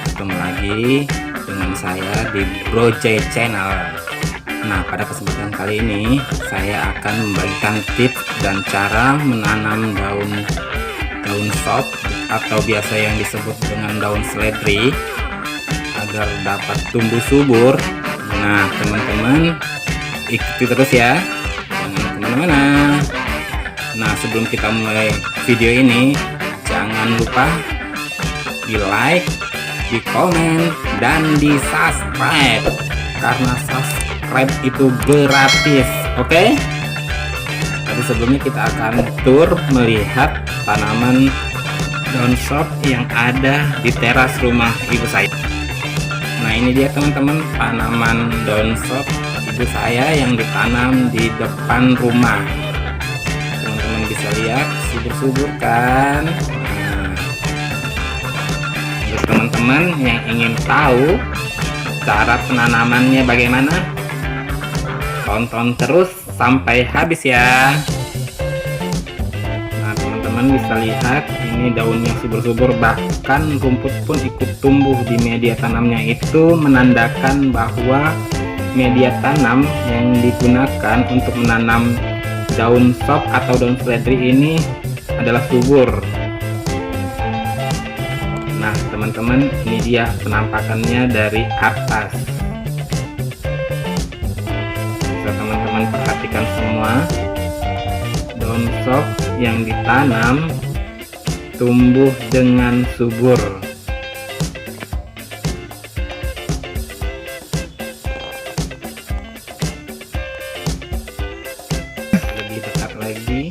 ketemu lagi dengan saya di Bro J Channel. Nah, pada kesempatan kali ini saya akan membagikan tips dan cara menanam daun sop atau biasa yang disebut dengan daun seledri agar dapat tumbuh subur. Nah, teman-teman ikuti terus ya, jangan kemana-mana. Nah, sebelum kita mulai video ini, jangan lupa di like, di komen, dan di subscribe, karena subscribe itu gratis. Oke? Tapi sebelumnya kita akan tur melihat tanaman daun sop yang ada di teras rumah ibu saya. Nah, ini dia teman-teman, tanaman daun sop ibu saya yang ditanam di depan rumah. Teman-teman bisa lihat subur-subur kan. Untuk teman-teman yang ingin tahu cara penanamannya bagaimana, tonton terus sampai habis ya. Nah, teman-teman bisa lihat ini daunnya subur-subur, bahkan rumput pun ikut tumbuh di media tanamnya. Itu menandakan bahwa media tanam yang digunakan untuk menanam daun sop atau daun seledri ini adalah subur. Nah, teman-teman, ini dia penampakannya dari atas. Bisa teman-teman perhatikan semua, daun sop yang ditanam tumbuh dengan subur. Lebih dekat lagi,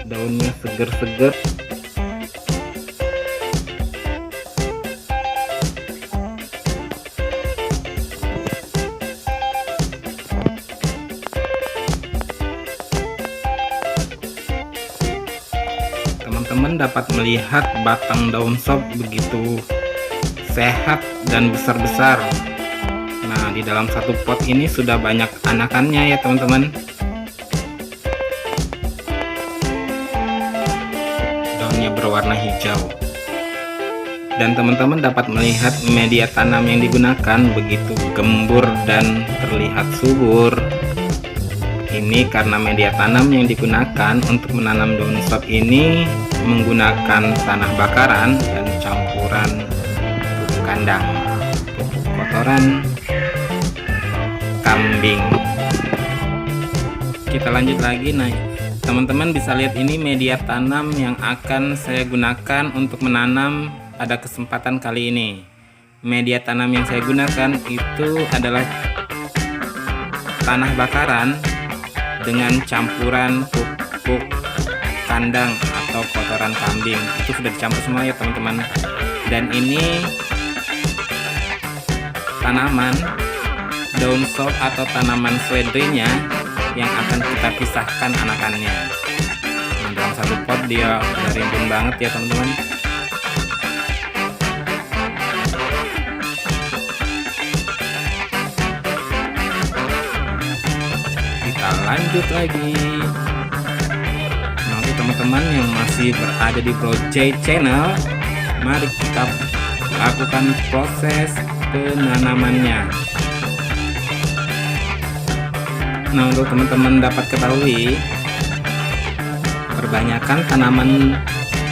daunnya seger-seger. Teman-teman dapat melihat batang daun sop begitu sehat dan besar-besar. Nah, di dalam satu pot ini sudah banyak anakannya ya teman-teman. Daunnya berwarna hijau. Dan teman-teman dapat melihat media tanam yang digunakan begitu gembur dan terlihat subur. Ini karena media tanam yang digunakan untuk menanam daun sop ini menggunakan tanah bakaran dan campuran pupuk kandang, pupuk kotoran kambing. Kita lanjut lagi. Nah, teman-teman bisa lihat ini media tanam yang akan saya gunakan untuk menanam pada kesempatan kali ini. Media tanam yang saya gunakan itu adalah tanah bakaran dengan campuran pupuk kandang atau kotoran kambing. Itu sudah dicampur semua ya teman-teman. Dan ini tanaman daun sop atau tanaman seledrinya yang akan kita pisahkan anakannya. Nah, dalam satu pot dia udah rimbun banget ya teman-teman. Lanjut lagi. Nah, untuk teman-teman yang masih berada di Bro J Channel, mari kita lakukan proses penanamannya. Nah, untuk teman-teman dapat ketahui, kebanyakan tanaman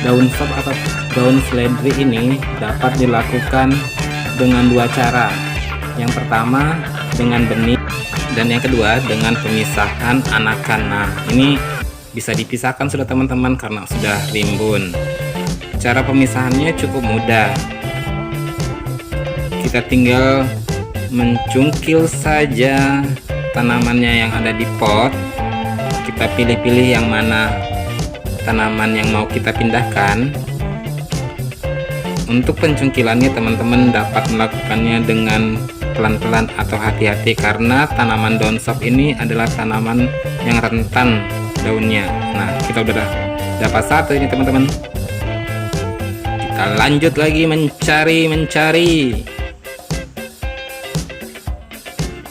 daun sop atau daun seledri ini dapat dilakukan dengan dua cara. Yang pertama dengan benih, dan yang kedua dengan pemisahan anakan. Nah, ini bisa dipisahkan sudah teman-teman karena sudah rimbun. Cara pemisahannya cukup mudah. Kita tinggal mencungkil saja tanamannya yang ada di pot. Kita pilih-pilih yang mana tanaman yang mau kita pindahkan. Untuk pencungkilannya teman-teman dapat melakukannya dengan pelan-pelan atau hati-hati, karena tanaman daun sop ini adalah tanaman yang rentan daunnya. Nah, kita udah dapat satu ini teman-teman. Kita lanjut lagi mencari.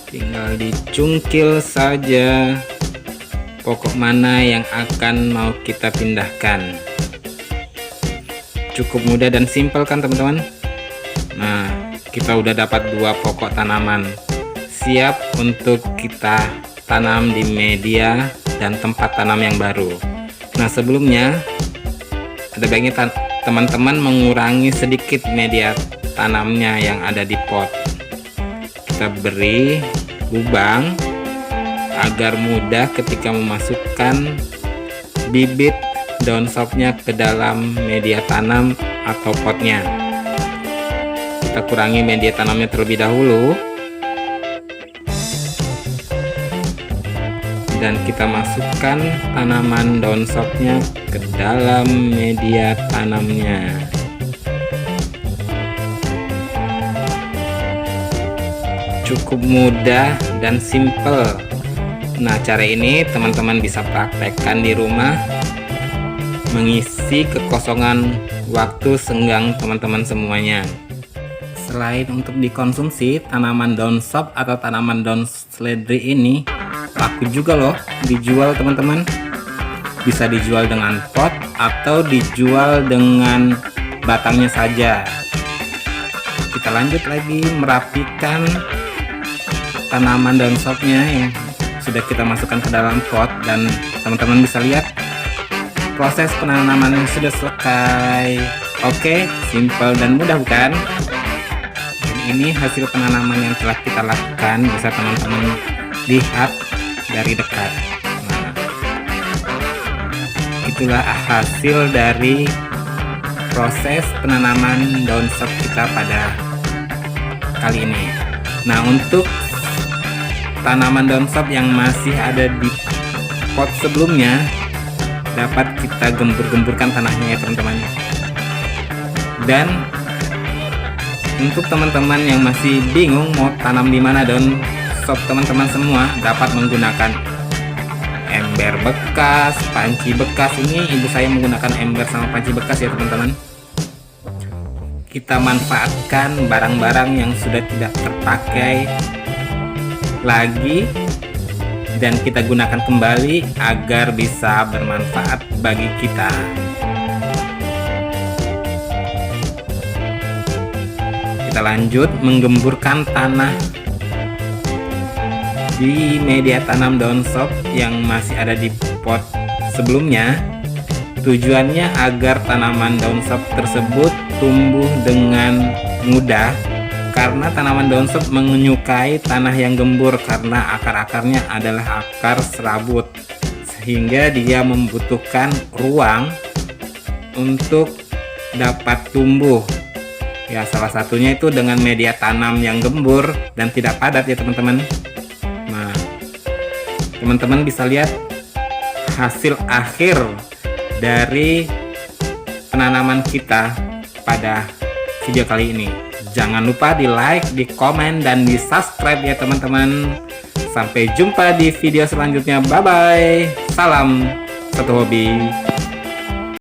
Tinggal dicungkil saja pokok mana yang akan mau kita pindahkan. Cukup mudah dan simpel kan teman-teman. Nah, kita udah dapat 2 pokok tanaman siap untuk kita tanam di media dan tempat tanam yang baru. Nah, sebelumnya ada baiknya teman-teman mengurangi sedikit media tanamnya yang ada di pot. Kita beri lubang agar mudah ketika memasukkan bibit daun sopnya ke dalam media tanam atau potnya. Kita kurangi media tanamnya terlebih dahulu dan kita masukkan tanaman daun sopnya ke dalam media tanamnya. Cukup mudah dan simple. Nah, cara ini teman-teman bisa praktekkan di rumah, mengisi kekosongan waktu senggang teman-teman semuanya. Selain untuk dikonsumsi, tanaman daun sop atau tanaman daun seledri ini laku juga loh dijual teman-teman. Bisa dijual dengan pot atau dijual dengan batangnya saja. Kita lanjut lagi merapikan tanaman daun sopnya yang sudah kita masukkan ke dalam pot, dan teman-teman bisa lihat proses penanaman yang sudah selesai. Oke, simple dan mudah bukan? Dan ini hasil penanaman yang telah kita lakukan, bisa teman-teman lihat dari dekat. Nah, itulah hasil dari proses penanaman daun sop kita pada kali ini. Nah, untuk tanaman daun sop yang masih ada di pot sebelumnya, dapat kita gembur-gemburkan tanahnya ya teman-teman. Dan untuk teman-teman yang masih bingung mau tanam di mana daun sop teman-teman semua, dapat menggunakan ember bekas, panci bekas. Ini ibu saya menggunakan ember sama panci bekas ya teman-teman. Kita manfaatkan barang-barang yang sudah tidak terpakai lagi dan kita gunakan kembali agar bisa bermanfaat bagi kita. Kita lanjut menggemburkan tanah di media tanam daun sop yang masih ada di pot sebelumnya. Tujuannya agar tanaman daun sop tersebut tumbuh dengan mudah, karena tanaman daun sop menyukai tanah yang gembur karena akar-akarnya adalah akar serabut, sehingga dia membutuhkan ruang untuk dapat tumbuh. Ya, salah satunya itu dengan media tanam yang gembur dan tidak padat ya teman-teman. Nah, teman-teman bisa lihat hasil akhir dari penanaman kita pada video kali ini. Jangan lupa di like, di komen, dan di subscribe ya teman-teman. Sampai jumpa di video selanjutnya. Bye bye. Salam satu hobi.